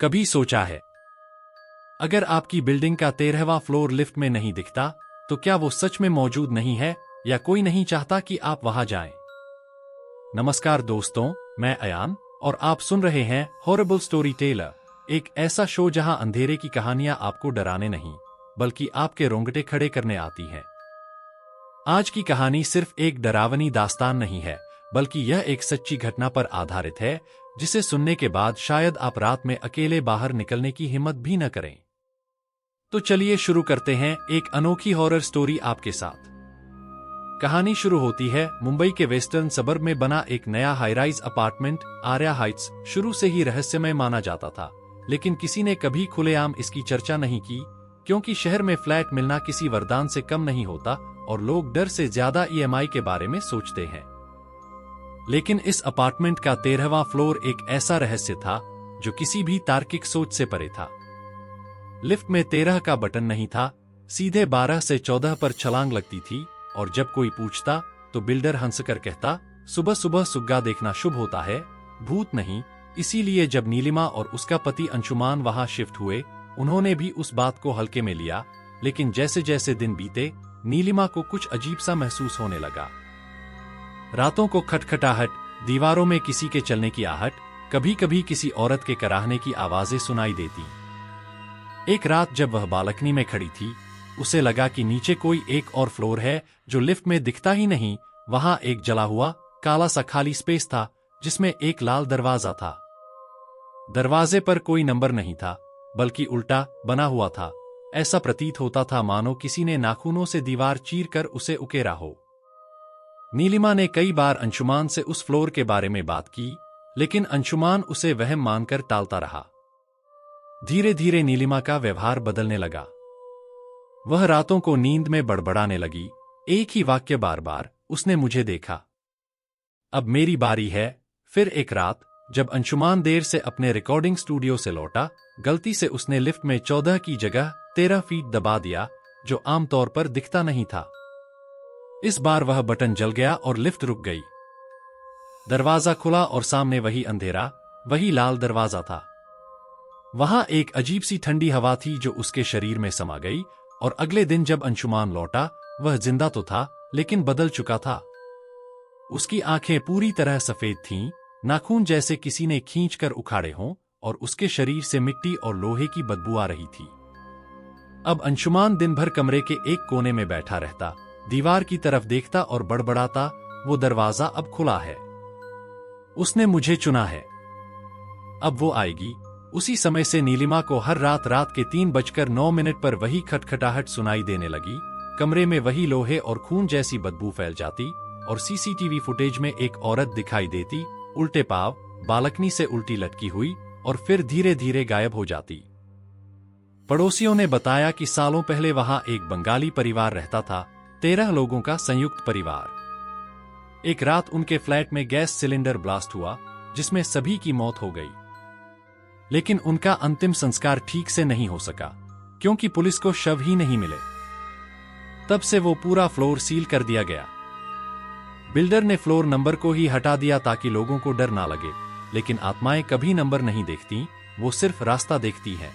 कभी सोचा है, अगर आपकी बिल्डिंग का 13वां फ्लोर लिफ्ट में नहीं दिखता, तो क्या वो सच में मौजूद नहीं है या कोई नहीं चाहता कि आप वहां जाएं? नमस्कार दोस्तों, मैं अयान और आप सुन रहे हैं हॉरिबल स्टोरी टेलर, एक ऐसा शो जहां अंधेरे की कहानियां आपको डराने नहीं, बल्कि आपके रोंगटे खड़े करने आती हैं। आज की कहानी सिर्फ एक डरावनी दास्तान नहीं है, बल्कि यह एक सच्ची घटना पर आधारित है, जिसे सुनने के बाद शायद आप रात में अकेले बाहर निकलने की हिम्मत भी न करें। तो चलिए शुरू करते हैं एक अनोखी हॉरर स्टोरी आपके साथ। कहानी शुरू होती है मुंबई के वेस्टर्न सबर्ब में बना एक नया हाई-राइज अपार्टमेंट आर्या हाइट्स शुरू से ही रहस्यमय माना जाता था, लेकिन किसी ने कभी खुलेआम इसकी चर्चा नहीं की, क्योंकि शहर में फ्लैट मिलना किसी वरदान से कम नहीं होता और लोग डर से ज्यादा ईएमआई के बारे में सोचते हैं। लेकिन इस अपार्टमेंट का 13वां फ्लोर एक ऐसा रहस्य था जो किसी भी तार्किक सोच से परे था। लिफ्ट में 13 का बटन नहीं था, सीधे 12 से 14 पर छलांग लगती थी, और जब कोई पूछता तो बिल्डर हंसकर कहता, सुबह सुबह सुग्गा देखना शुभ होता है, भूत नहीं। इसीलिए जब नीलिमा और उसका पति अंशुमान वहां शिफ्ट हुए, उन्होंने भी उस बात को हल्के में लिया। लेकिन जैसे जैसे दिन बीते, नीलिमा को कुछ अजीब सा महसूस होने लगा। रातों को खटखटाहट, दीवारों में किसी के चलने की आहट, कभी कभी किसी औरत के कराहने की आवाजें सुनाई देती। एक रात जब वह बालकनी में खड़ी थी, उसे लगा कि नीचे कोई एक और फ्लोर है जो लिफ्ट में दिखता ही नहीं। वहां एक जला हुआ काला सा खाली स्पेस था, जिसमें एक लाल दरवाजा था। दरवाजे पर कोई नंबर नहीं था, बल्कि उल्टा बना हुआ था। ऐसा प्रतीत होता था मानो किसी ने नाखूनों से दीवार चीरकर उसे उकेरा हो। नीलिमा ने कई बार अंशुमान से उस फ्लोर के बारे में बात की, लेकिन अंशुमान उसे वहम मानकर टालता रहा। धीरे धीरे नीलिमा का व्यवहार बदलने लगा। वह रातों को नींद में बड़बड़ाने लगी, एक ही वाक्य बार बार, उसने मुझे देखा, अब मेरी बारी है। फिर एक रात जब अंशुमान देर से अपने रिकॉर्डिंग स्टूडियो से लौटा, गलती से उसने लिफ्ट में 14 की जगह 13 फीट दबा दिया, जो आमतौर पर दिखता नहीं था। इस बार वह बटन जल गया और लिफ्ट रुक गई। दरवाजा खुला और सामने वही अंधेरा, वही लाल दरवाजा था। वहां एक अजीब सी ठंडी हवा थी जो उसके शरीर में समा गई, और अगले दिन जब अंशुमान लौटा, वह जिंदा तो था, लेकिन बदल चुका था। उसकी आंखें पूरी तरह सफेद थीं, नाखून जैसे किसी ने खींचकर उखाड़े हों, और उसके शरीर से मिट्टी और लोहे की बदबू आ रही थी। अब अंशुमान दिन भर कमरे के एक कोने में बैठा रहता, दीवार की तरफ देखता और बड़बड़ाता, वो दरवाजा अब खुला है, उसने मुझे चुना है, अब वो आएगी। उसी समय से नीलिमा को हर रात के 3:09 पर वही खटखटाहट सुनाई देने लगी। कमरे में वही लोहे और खून जैसी बदबू फैल जाती, और सीसीटीवी फुटेज में एक औरत दिखाई देती, उल्टे पांव, बालकनी से उल्टी लटकी हुई, और फिर धीरे धीरे गायब हो जाती। पड़ोसियों ने बताया कि सालों पहले वहां एक बंगाली परिवार रहता था, 13 लोगों का संयुक्त परिवार। एक रात उनके फ्लैट में गैस सिलेंडर ब्लास्ट हुआ, जिसमें सभी की मौत हो गई। लेकिन उनका अंतिम संस्कार ठीक से नहीं हो सका, क्योंकि पुलिस को शव ही नहीं मिले। तब से वो पूरा फ्लोर सील कर दिया गया। बिल्डर ने फ्लोर नंबर को ही हटा दिया ताकि लोगों को डर ना लगे, लेकिन आत्माएं कभी नंबर नहीं देखती, वो सिर्फ रास्ता देखती हैं,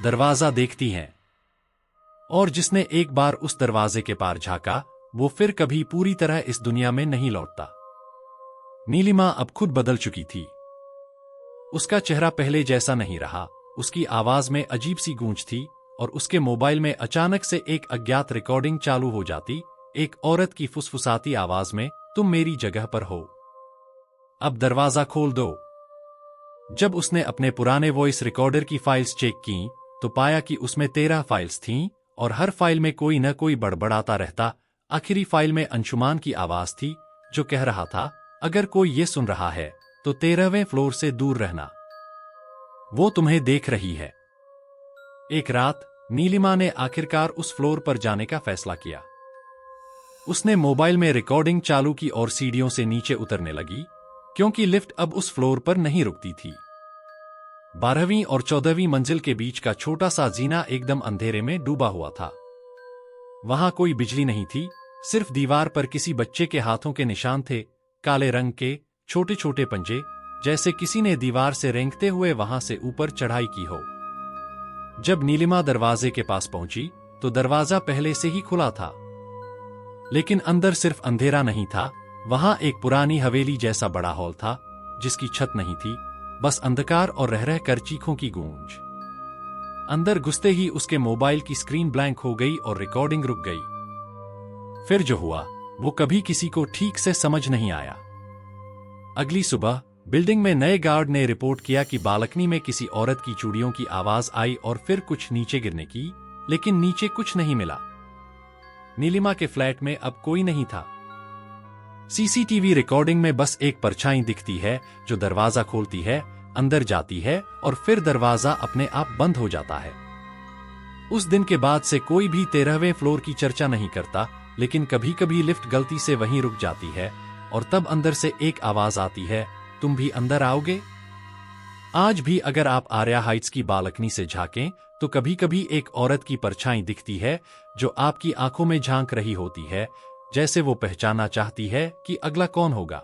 दरवाजा देखती हैं। और जिसने एक बार उस दरवाजे के पार झांका, वो फिर कभी पूरी तरह इस दुनिया में नहीं लौटता। नीलिमा अब खुद बदल चुकी थी। उसका चेहरा पहले जैसा नहीं रहा, उसकी आवाज में अजीब सी गूंज थी, और उसके मोबाइल में अचानक से एक अज्ञात रिकॉर्डिंग चालू हो जाती, एक औरत की फुसफुसाती आवाज में, तुम मेरी जगह पर हो, अब दरवाजा खोल दो। जब उसने अपने पुराने वॉइस रिकॉर्डर की फाइल्स चेक की, तो पाया कि उसमें 13 फाइल्स थीं, और हर फाइल में कोई न कोई बड़बड़ाता रहता। आखिरी फाइल में अंशुमान की आवाज थी, जो कह रहा था, अगर कोई ये सुन रहा है तो 13वें फ्लोर से दूर रहना, वो तुम्हें देख रही है। एक रात नीलिमा ने आखिरकार उस फ्लोर पर जाने का फैसला किया। उसने मोबाइल में रिकॉर्डिंग चालू की और सीढ़ियों से नीचे उतरने लगी, क्योंकि लिफ्ट अब उस फ्लोर पर नहीं रुकती थी। 12वीं और 14वीं मंजिल के बीच का छोटा सा जीना एकदम अंधेरे में डूबा हुआ था। वहां कोई बिजली नहीं थी, सिर्फ दीवार पर किसी बच्चे के हाथों के निशान थे, काले रंग के छोटे छोटे पंजे, जैसे किसी ने दीवार से रेंगते हुए वहां से ऊपर चढ़ाई की हो। जब नीलिमा दरवाजे के पास पहुंची तो दरवाजा पहले से ही खुला था, लेकिन अंदर सिर्फ अंधेरा नहीं था। वहां एक पुरानी हवेली जैसा बड़ा हॉल था, जिसकी छत नहीं थी, बस अंधकार और रह रह कर चीखों की गूंज। अंदर घुसते ही उसके मोबाइल की स्क्रीन ब्लैंक हो गई और रिकॉर्डिंग रुक गई। फिर जो हुआ वो कभी किसी को ठीक से समझ नहीं आया। अगली सुबह बिल्डिंग में नए गार्ड ने रिपोर्ट किया कि बालकनी में किसी औरत की चूड़ियों की आवाज आई और फिर कुछ नीचे गिरने की, लेकिन नीचे कुछ नहीं मिला। नीलिमा के फ्लैट में अब कोई नहीं था। सीसीटीवी रिकॉर्डिंग में बस एक परछाई दिखती है जो दरवाजा खोलती है, अंदर जाती है और फिर दरवाजा अपने आप बंद हो जाता है। उस दिन के बाद से कोई भी 13वें फ्लोर की चर्चा नहीं करता, लेकिन कभी कभी लिफ्ट गलती से वहीं रुक जाती है और तब अंदर से एक आवाज आती है, तुम भी अंदर आओगे? आज भी अगर आप आर्या हाइट्स की बालकनी से झांकें तो कभी कभी एक औरत की परछाई दिखती है जो आपकी आंखों में झांक रही होती है, जैसे वो पहचानना चाहती है कि अगला कौन होगा।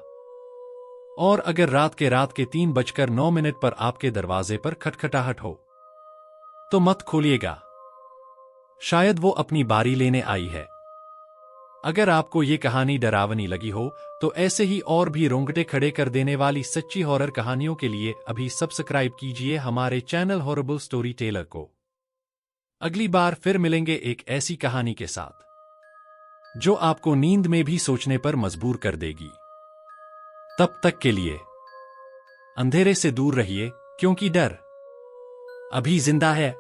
और अगर रात के 3:09 पर आपके दरवाजे पर खटखटाहट हो तो मत खोलिएगा, शायद वो अपनी बारी लेने आई है। अगर आपको ये कहानी डरावनी लगी हो तो ऐसे ही और भी रोंगटे खड़े कर देने वाली सच्ची हॉरर कहानियों के लिए अभी सब्सक्राइब कीजिए हमारे चैनल हॉरिबल स्टोरी टेलर को। अगली बार फिर मिलेंगे एक ऐसी कहानी के साथ जो आपको नींद में भी सोचने पर मजबूर कर देगी। तब तक के लिए अंधेरे से दूर रहिए, क्योंकि डर अभी जिंदा है।